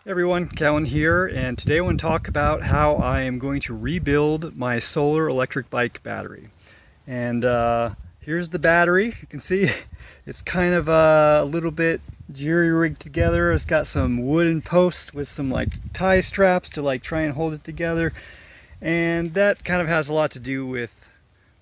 Hey everyone, Cahlen here, and today I want to talk about how I am going to rebuild my solar electric bike battery. And here's the battery. You can see it's kind of a little bit jerry-rigged together. It's got some wooden posts with some like tie straps to try and hold it together. And that kind of has a lot to do with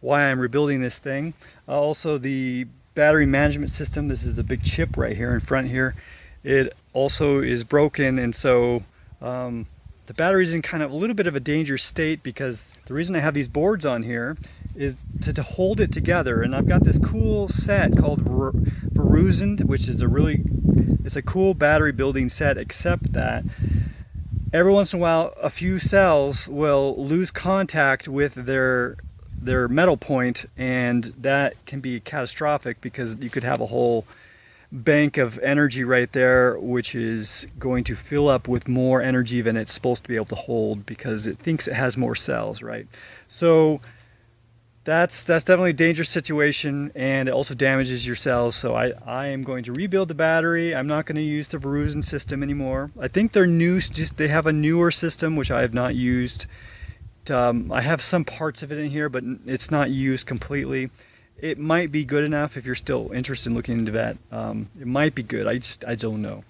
why I'm rebuilding this thing. Also the battery management system, this is a big chip right here in front here. It also is broken, and so the battery's in kind of a little bit of a dangerous state, because the reason I have these boards on here is to hold it together. And I've got this cool set called Veruzen, which is it's a cool battery building set, except that every once in a while a few cells will lose contact with their metal point, and that can be catastrophic because you could have a whole bank of energy right there, which is going to fill up with more energy than it's supposed to be able to hold because it thinks it has more cells, right? So that's definitely a dangerous situation, and it also damages your cells. So I am going to rebuild the battery. I'm not going to use the Veruzen system anymore. I think they're new, they have a newer system which I have not used. I have some parts of it in here, but it's not used completely. It might be good enough if you're still interested in looking into that. It might be good. I don't know.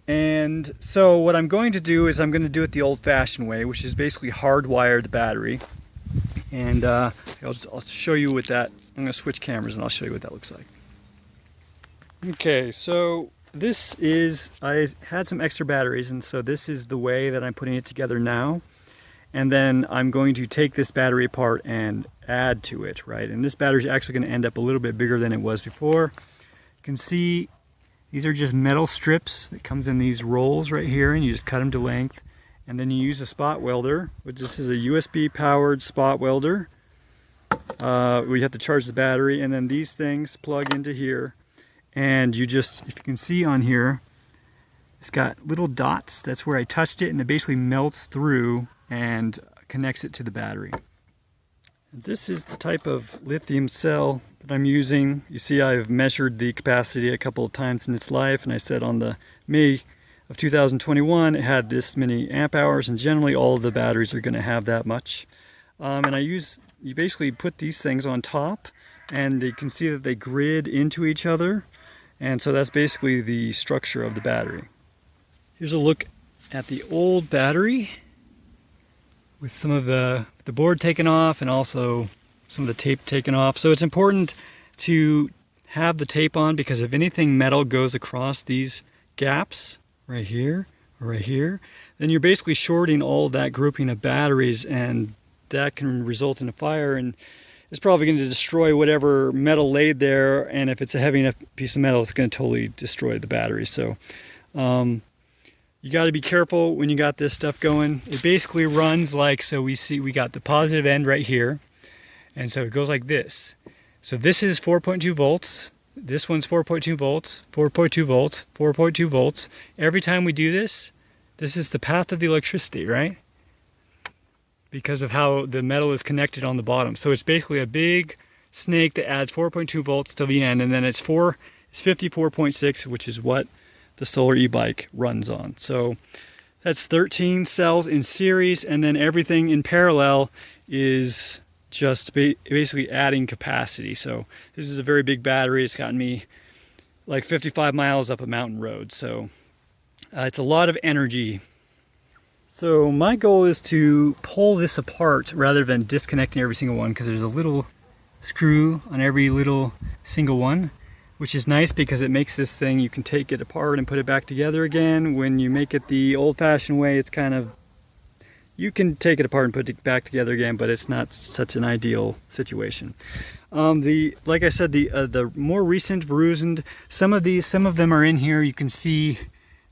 And so what I'm going to do is I'm going to do it the old-fashioned way, which is basically hardwire the battery. And I'll show you what that. I'm going to switch cameras and I'll show you what that looks like. Okay, so this is, I had some extra batteries, and so this is the way that I'm putting it together now. And then I'm going to take this battery apart and add to it, right? And this battery is actually going to end up a little bit bigger than it was before. You can see these are just metal strips that comes in these rolls right here, and you just cut them to length. And then you use a spot welder, which this is a USB powered spot welder. We have to charge the battery, and then these things plug into here. And you just, if you can see on here, it's got little dots. That's where I touched it, and it basically melts through and connects it to the battery. This is the type of lithium cell that I'm using. You see I've measured the capacity a couple of times in its life, and I said on the May of 2021 it had this many amp hours, and generally all of the batteries are going to have that much. And you basically put these things on top, and you can see that they grid into each other, and so that's basically the structure of the battery. Here's a look at the old battery with some of the board taken off and also some of the tape taken off. So it's important to have the tape on, because if anything metal goes across these gaps right here or right here, then you're basically shorting all of that grouping of batteries, and that can result in a fire, and it's probably going to destroy whatever metal laid there. And if it's a heavy enough piece of metal, it's going to totally destroy the battery. So you got to be careful when you got this stuff going. It basically runs like, so we got the positive end right here, and so it goes like this. So this is 4.2 volts. This one's 4.2 volts, 4.2 volts, 4.2 volts. Every time we do this, this is the path of the electricity, right? Because of how the metal is connected on the bottom. So it's basically a big snake that adds 4.2 volts to the end, and then it's 54.6, which is what the solar e-bike runs on. So that's 13 cells in series, and then everything in parallel is just basically adding capacity. So this is a very big battery. It's gotten me like 55 miles up a mountain road. So it's a lot of energy. So my goal is to pull this apart rather than disconnecting every single one, because there's a little screw on every little single one, which is nice because it makes this thing, you can take it apart and put it back together again. When you make it the old-fashioned way, it's kind of, you can take it apart and put it back together again, but it's not such an ideal situation. Like I said, the more recent Veruzen, some of them are in here. You can see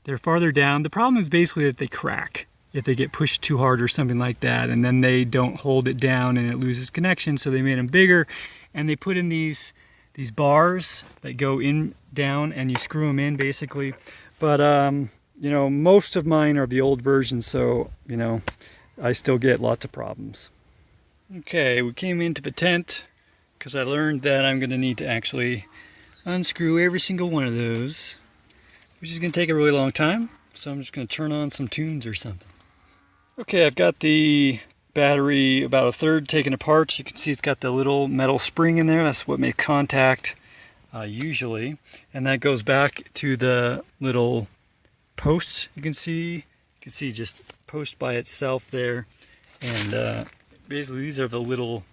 they're farther down. The problem is basically that they crack if they get pushed too hard or something like that, and then they don't hold it down and it loses connection. So they made them bigger, and they put in these bars that go in down, and you screw them in basically. But you know, most of mine are the old version, so you know, I still get lots of problems. Okay, we came into the tent because I learned that I'm going to need to actually unscrew every single one of those which is going to take a really long time. So I'm just going to turn on some tunes or something. Okay, I've got the battery about a third taken apart. You can see it's got the little metal spring in there. That's what makes contact usually. And that goes back to the little posts you can see. You can see just post by itself there. And basically these are the little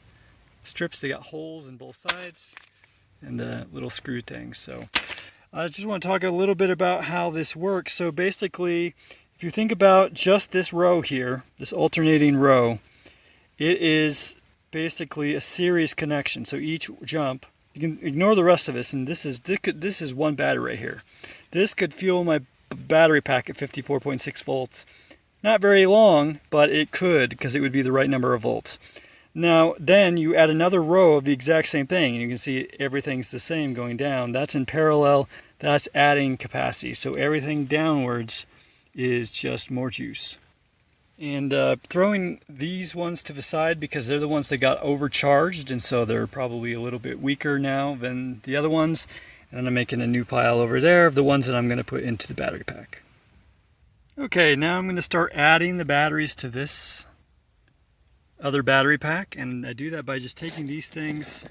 strips. They got holes in both sides and the little screw things. So I just want to talk a little bit about how this works. So basically, if you think about just this row here, this alternating row, it is basically a series connection. So each jump, you can ignore the rest of this, and this is one battery right here. This could fuel my battery pack at 54.6 volts. Not very long, but it could, because it would be the right number of volts. Now, then you add another row of the exact same thing, and you can see everything's the same going down. That's in parallel. That's adding capacity. So everything downwards is just more juice. And throwing these ones to the side because they're the ones that got overcharged, and so they're probably a little bit weaker now than the other ones. And then I'm making a new pile over there of the ones that I'm going to put into the battery pack. Okay, now I'm going to start adding the batteries to this other battery pack, and I do that by just taking these things,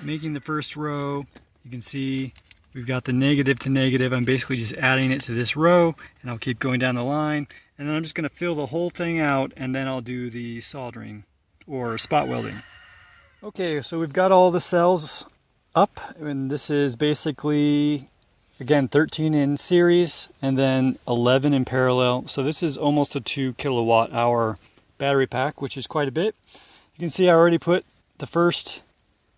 making the first row. You can see we've got the negative to negative. I'm basically just adding it to this row, and I'll keep going down the line, and then I'm just going to fill the whole thing out, and then I'll do the soldering or spot welding. Okay, so we've got all the cells up, and this is basically, again, 13 in series and then 11 in parallel. So this is almost a 2 kilowatt hour battery pack, which is quite a bit. You can see I already put the first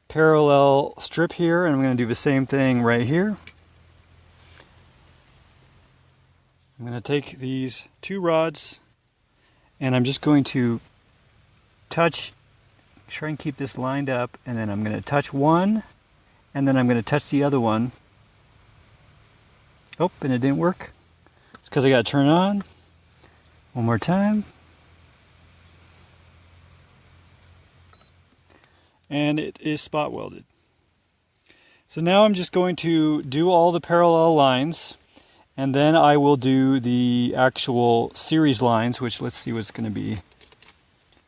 parallel strip here, and I'm going to do the same thing right here. I'm going to take these two rods, and I'm just going to try and keep this lined up, and then I'm going to touch one, and then I'm going to touch the other one. Oh, and it didn't work. It's because I got to turn it on. One more time. And it is spot welded. So now I'm just going to do all the parallel lines, and then I will do the actual series lines, which let's see what it's going to be.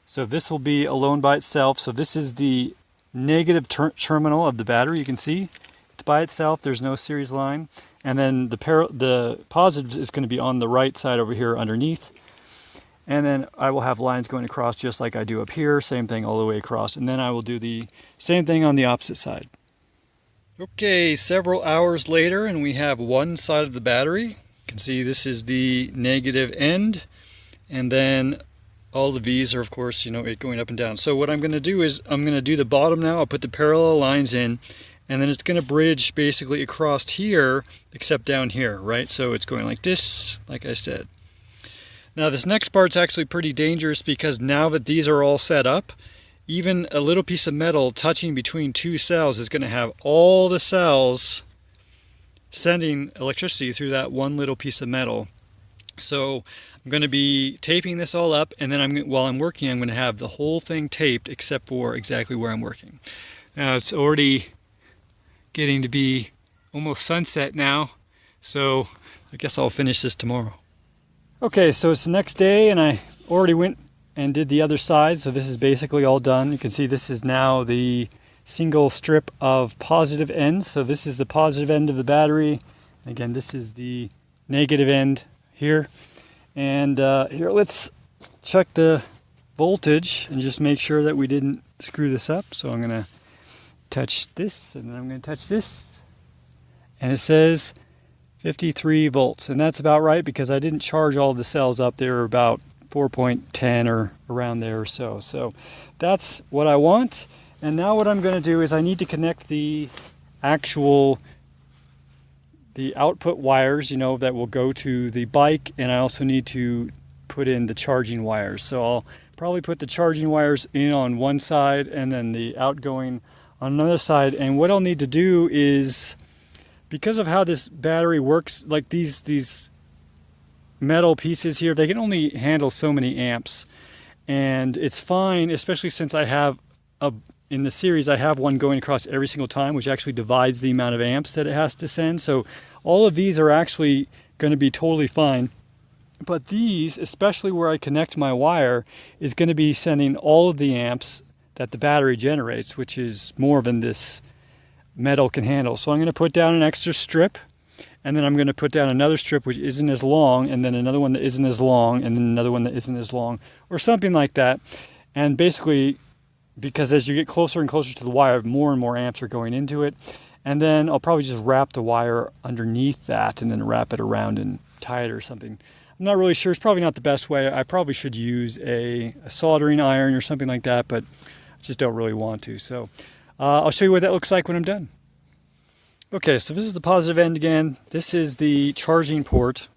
So this will be alone by itself. So this is the negative terminal of the battery. You can see it's by itself. There's no series line. And then the positive is going to be on the right side over here underneath. And then I will have lines going across just like I do up here. Same thing all the way across. And then I will do the same thing on the opposite side. Okay, several hours later, and we have one side of the battery. You can see this is the negative end. And then all the V's are, of course, it going up and down. So what I'm going to do is I'm going to do the bottom now. I'll put the parallel lines in. And then it's going to bridge basically across here, except down here, right? So it's going like this, like I said. Now this next part's actually pretty dangerous because now that these are all set up, even a little piece of metal touching between two cells is going to have all the cells sending electricity through that one little piece of metal. So I'm going to be taping this all up, and then while I'm working, I'm going to have the whole thing taped except for exactly where I'm working. Now it's already getting to be almost sunset now, so I guess I'll finish this tomorrow. Okay, so it's the next day, and I already went and did the other side, so this is basically all done. You can see this is now the single strip of positive ends. So this is the positive end of the battery. Again, this is the negative end here. And here, let's check the voltage and just make sure that we didn't screw this up. So I'm going to touch this, and then I'm going to touch this, and it says 53 volts, and that's about right because I didn't charge all the cells up. They were about 4.10 or around there or so. So that's what I want. And now what I'm going to do is I need to connect the output wires, that will go to the bike, and I also need to put in the charging wires. So I'll probably put the charging wires in on one side and then the outgoing on another side. And what I'll need to do is, because of how this battery works, like these metal pieces here, they can only handle so many amps, and it's fine, especially since I have in the series, I have one going across every single time, which actually divides the amount of amps that it has to send. So all of these are actually going to be totally fine. But these, especially where I connect my wire, is going to be sending all of the amps that the battery generates, which is more than this metal can handle. So I'm going to put down an extra strip, and then I'm going to put down another strip which isn't as long, and then another one that isn't as long, and then another one that isn't as long, or something like that. And basically, because as you get closer and closer to the wire, more and more amps are going into it. And then I'll probably just wrap the wire underneath that and then wrap it around and tie it or something. I'm not really sure. It's probably not the best way. I probably should use a soldering iron or something like that, but I just don't really want to. So I'll show you what that looks like when I'm done. Okay, so this is the positive end again. This is the charging port.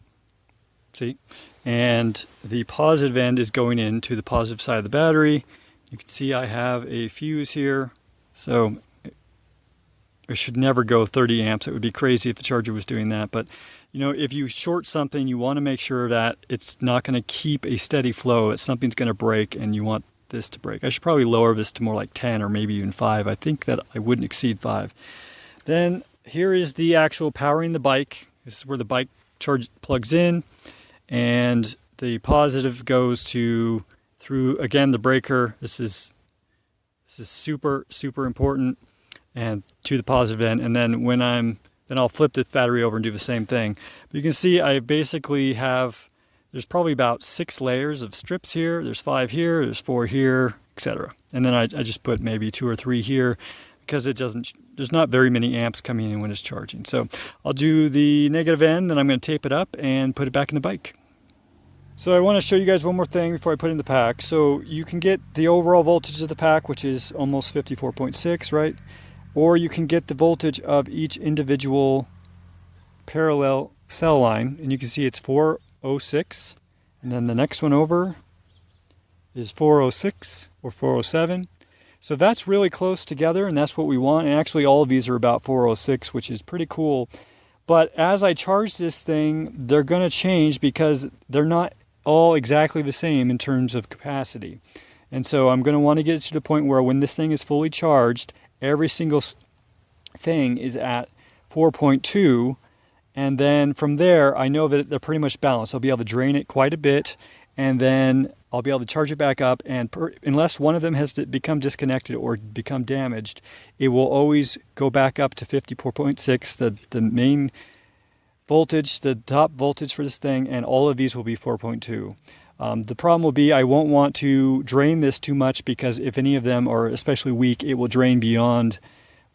See? And the positive end is going into the positive side of the battery. You can see I have a fuse here, so it should never go 30 amps. It would be crazy if the charger was doing that. But you know, if you short something, you want to make sure that it's not going to keep a steady flow, that something's going to break, and you want this to break. I should probably lower this to more like 10 or maybe even 5. I think that I wouldn't exceed 5. Then here is the actual powering the bike. This is where the bike charge plugs in, and the positive goes to through again the breaker. This is super important, and to the positive end. And then then I'll flip the battery over and do the same thing. But you can see I basically have, there's probably about 6 layers of strips here. There's 5 here, there's 4 here, etc. And then I just put maybe 2 or 3 here because there's not very many amps coming in when it's charging. So I'll do the negative end, then I'm going to tape it up and put it back in the bike. So I want to show you guys one more thing before I put it in the pack. So you can get the overall voltage of the pack, which is almost 54.6, right? Or you can get the voltage of each individual parallel cell line, and you can see it's 406, and then the next one over is 406 or 407. So that's really close together, and that's what we want. And actually all of these are about 406, which is pretty cool. But as I charge this thing, they're going to change because they're not all exactly the same in terms of capacity. And so I'm going to want to get it to the point where when this thing is fully charged, every single thing is at 4.2, and then from there I know that they're pretty much balanced. I'll be able to drain it quite a bit, and then I'll be able to charge it back up, and unless one of them has to become disconnected or become damaged, it will always go back up to 54.6, the main voltage, the top voltage for this thing, and all of these will be 4.2. The problem will be I won't want to drain this too much, because if any of them are especially weak, it will drain beyond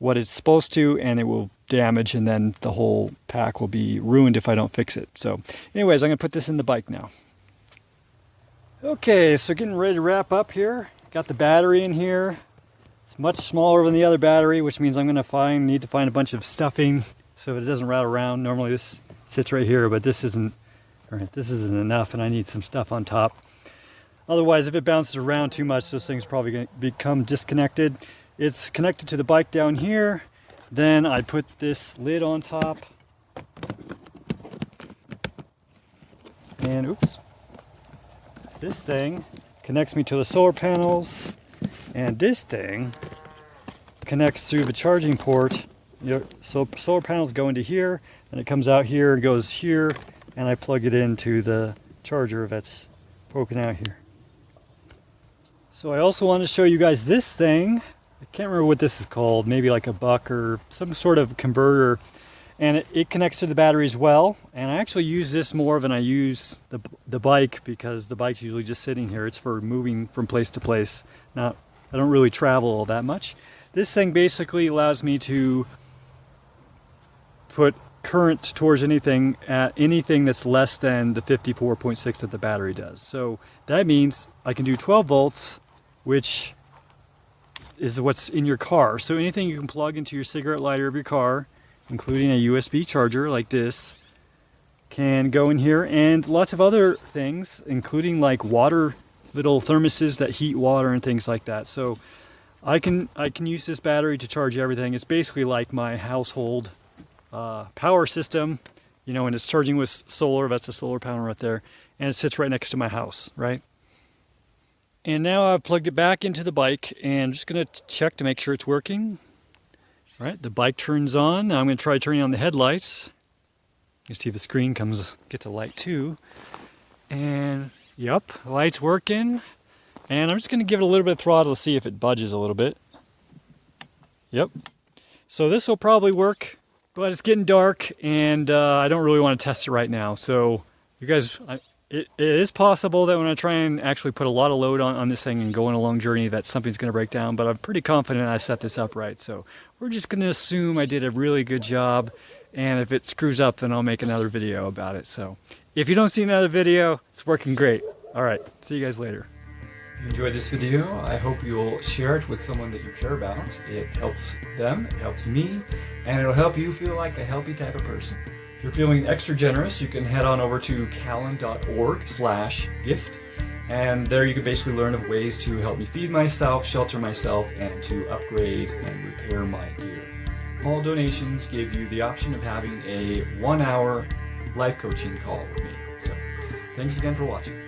what it's supposed to, and it will damage, and then the whole pack will be ruined if I don't fix it. So anyways, I'm going to put this in the bike now. Okay, so getting ready to wrap up here. Got the battery in here. It's much smaller than the other battery, which means I'm going to need to find a bunch of stuffing so that it doesn't rattle around. Normally this sits right here, but this isn't enough, and I need some stuff on top. Otherwise, if it bounces around too much, those things are probably going to become disconnected. It's connected to the bike down here. Then I put this lid on top. And oops. This thing connects me to the solar panels, and this thing connects through the charging port. So solar panels go into here, and it comes out here and goes here, and I plug it into the charger that's poking out here. So I also want to show you guys this thing. I can't remember what this is called, maybe like a buck or some sort of converter, and it connects to the battery as well. And I actually use this more than I use the bike, because the bike's usually just sitting here. It's for moving from place to place. I don't really travel all that much. This thing basically allows me to put current towards anything that's less than the 54.6 that the battery does. So that means I can do 12 volts, which is what's in your car. So anything you can plug into your cigarette lighter of your car, including a USB charger like this, can go in here, and lots of other things, including like water, little thermoses that heat water and things like that. So I can use this battery to charge everything. It's basically like my household power system, and it's charging with solar. That's a solar panel right there, and it sits right next to my house, right? And now I've plugged it back into the bike and I'm just going to check to make sure it's working. All right, the bike turns on. Now I'm going to try turning on the headlights. You see the screen gets a light too. And yep, the light's working. And I'm just going to give it a little bit of throttle to see if it budges a little bit. Yep. So this will probably work, but it's getting dark and I don't really want to test it right now. So you guys, it is possible that when I try and actually put a lot of load on this thing and go on a long journey that something's going to break down, but I'm pretty confident I set this up right. So we're just going to assume I did a really good job, and if it screws up then I'll make another video about it. So if you don't see another video, it's working great. All right, see you guys later. If you enjoyed this video, I hope you'll share it with someone that you care about. It helps them, it helps me, and it'll help you feel like a healthy type of person. If you're feeling extra generous, you can head on over to cahlen.org/gift, and there you can basically learn of ways to help me feed myself, shelter myself, and to upgrade and repair my gear. All donations give you the option of having a 1-hour life coaching call with me. So, thanks again for watching.